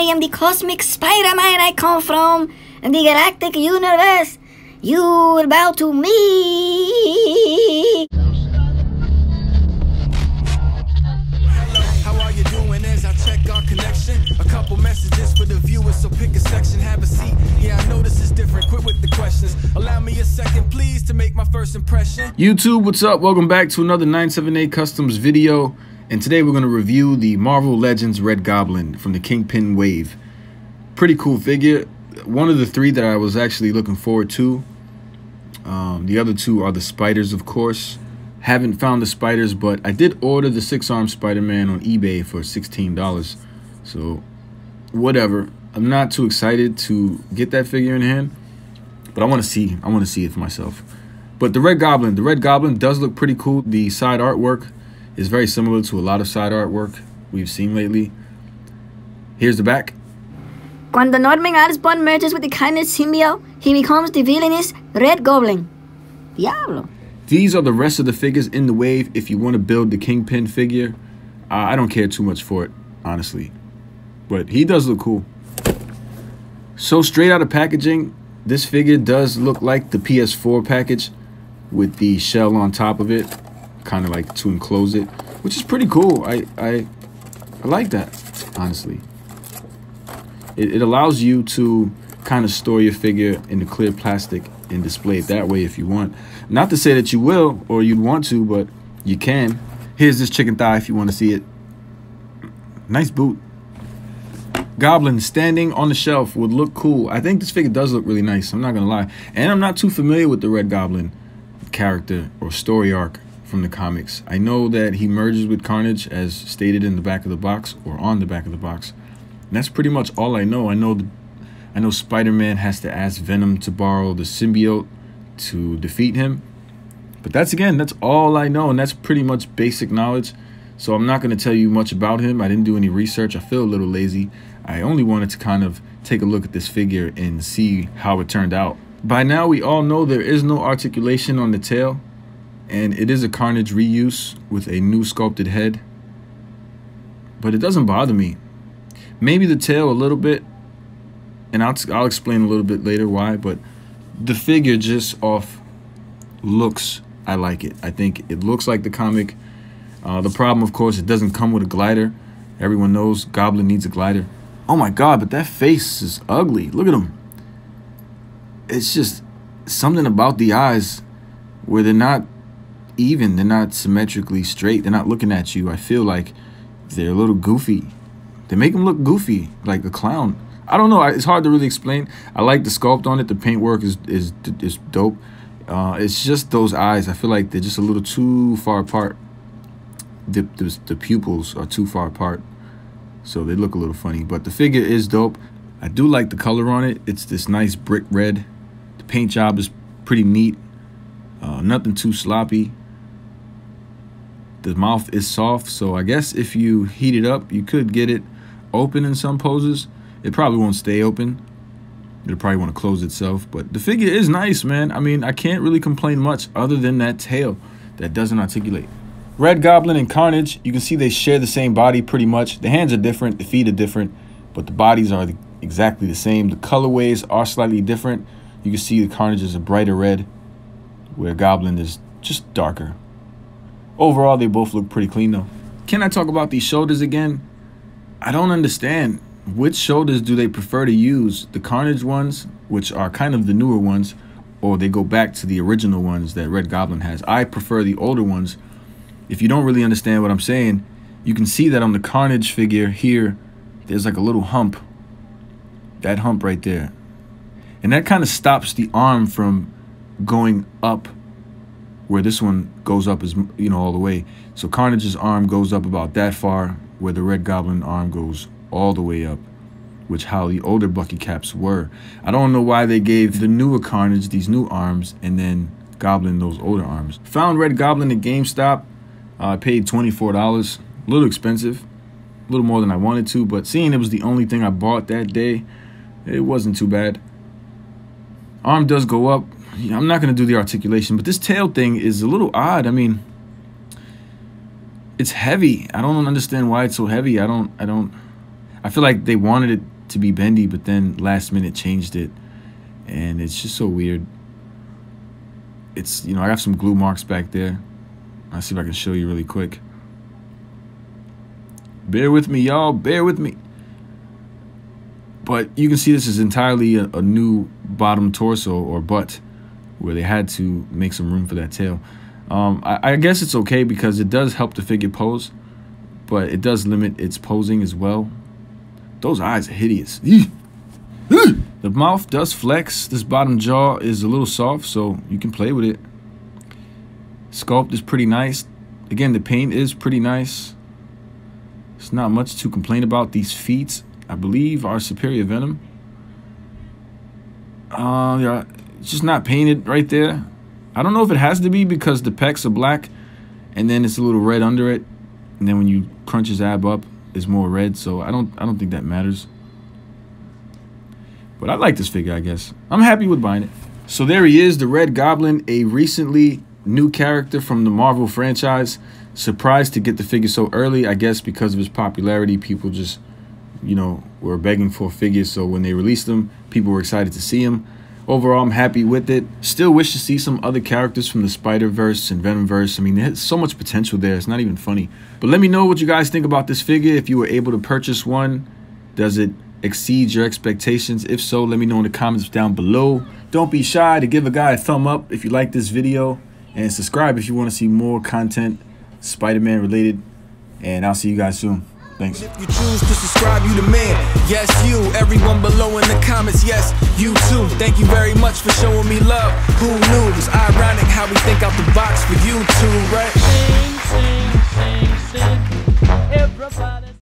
am the cosmic Spider-Man. I come from the galactic universe. You will bow to me. How are you doing as I check our connection? A couple messages for the viewers, so pick a section, have a seat. Yeah, I know this is different. Quit with the questions. Allow me a second, please, to make my first impression. YouTube, what's up? Welcome back to another 978 Customs video. And today we're going to review the Marvel Legends Red Goblin from the Kingpin wave. Pretty cool figure. One of the three that I was actually looking forward to. The other two are the spiders, of course. Haven't found the spiders, but I did order the 6-arm Spider-Man on eBay for $16. So, whatever. I'm not too excited to get that figure in hand, but I want to see it for myself. But the Red Goblin does look pretty cool. The side artwork is very similar to a lot of side artwork we've seen lately. Here's the back. Cuando Norman Osborn merges with the kindness symbiote, he becomes the villainous Red Goblin. Diablo. These are the rest of the figures in the wave. If you want to build the Kingpin figure, I don't care too much for it, honestly. But he does look cool. So straight out of packaging, this figure does look like the PS4 package with the shell on top of it, kind of like to enclose it, which is pretty cool. I like that, honestly. It allows you to kind of store your figure in the clear plastic and display it that way if you want. Not to say that you will or you'd want to, but you can. Here's this chicken thigh if you want to see it. Nice boot. Goblin standing on the shelf would look cool. I think this figure does look really nice, I'm not gonna lie. And I'm not too familiar with the Red Goblin character or story arc from the comics. I know that he merges with Carnage as stated in the back of the box or on the back of the box. And that's pretty much all I know. I know Spider-Man has to ask Venom to borrow the symbiote to defeat him. But that's all I know, and that's pretty much basic knowledge. So I'm not going to tell you much about him. I didn't do any research. I feel a little lazy. I only wanted to kind of take a look at this figure and see how it turned out. By now, we all know there is no articulation on the tail, and it is a Carnage reuse with a new sculpted head. But it doesn't bother me. Maybe the tail a little bit, and I'll explain a little bit later why, but the figure just off looks, I like it. I think it looks like the comic. The problem, of course, it doesn't come with a glider. Everyone knows Goblin needs a glider. Oh my God, but that face is ugly. Look at him. It's just something about the eyes where they're not even. They're not symmetrically straight. They're not looking at you. I feel like they're a little goofy. They make him look goofy, like a clown. I don't know. It's hard to really explain. I like the sculpt on it. The paintwork is dope. It's just those eyes. I feel like they're just a little too far apart. The pupils are too far apart, so they look a little funny. But the figure is dope. I do like the color on it. It's this nice brick red. The paint job is pretty neat. Nothing too sloppy. The mouth is soft, so I guess if you heat it up, you could get it open in some poses. It probably won't stay open. It'll probably want to close itself. But the figure is nice, man. I mean, I can't really complain much other than that tail that doesn't articulate. Red Goblin and Carnage, you can see they share the same body pretty much. The hands are different, the feet are different, but the bodies are exactly the same. The colorways are slightly different. You can see the Carnage is a brighter red, where Goblin is just darker. Overall, they both look pretty clean, though. Can I talk about these shoulders again? I don't understand. Which shoulders do they prefer to use? The Carnage ones, which are kind of the newer ones, or they go back to the original ones that Red Goblin has? I prefer the older ones. If you don't really understand what I'm saying, you can see that on the Carnage figure here, there's like a little hump. That hump right there. And that kind of stops the arm from going up where this one goes up, as you know, all the way. So Carnage's arm goes up about that far, where the Red Goblin arm goes all the way up, which how the older Bucky Caps were. I don't know why they gave the newer Carnage these new arms and then Goblin those older arms. Found Red Goblin at GameStop. I paid $24. A little expensive, a little more than I wanted to, but seeing it was the only thing I bought that day, it wasn't too bad. Arm does go up. I'm not going to do the articulation, but this tail thing is a little odd. I mean, it's heavy. I don't understand why it's so heavy. I feel like they wanted it to be bendy, but then last minute changed it, and it's just so weird. It's, you know, I have some glue marks back there. I'll see if I can show you really quick. Bear with me, y'all. Bear with me. But you can see this is entirely a new bottom torso or butt, where they had to make some room for that tail. I guess it's okay because it does help the figure pose, but it does limit its posing as well. Those eyes are hideous. The mouth does flex. This bottom jaw is a little soft, so you can play with it. Sculpt is pretty nice. Again, the paint is pretty nice. It's not much to complain about. These feet, I believe, are Superior Venom. Yeah, it's just not painted right there. I don't know if it has to be because the pecs are black and then it's a little red under it, and then when you crunch his ab up, it's more red. So I don't think that matters. But I like this figure, I guess. I'm happy with buying it. So there he is, the Red Goblin, a recently new character from the Marvel franchise. Surprised to get the figure so early, I guess because of his popularity. People just, you know, were begging for a figure, so when they released them, people were excited to see him. Overall, I'm happy with it. Still wish to see some other characters from the Spider-Verse and Venom-verse. I mean, there's so much potential there. It's not even funny. But let me know what you guys think about this figure. If you were able to purchase one, does it exceed your expectations? If so, let me know in the comments down below. Don't be shy to give a guy a thumb up if you like this video, and subscribe if you want to see more content Spider-Man related. And I'll see you guys soon. Thanks. If you choose to subscribe, you the man. Yes, you. Everyone below in the comments, yes, you too. Thank you very much for showing me love. Who knew? It's ironic how we think out the box for you too, right? Sing, sing, sing, sing. Everybody.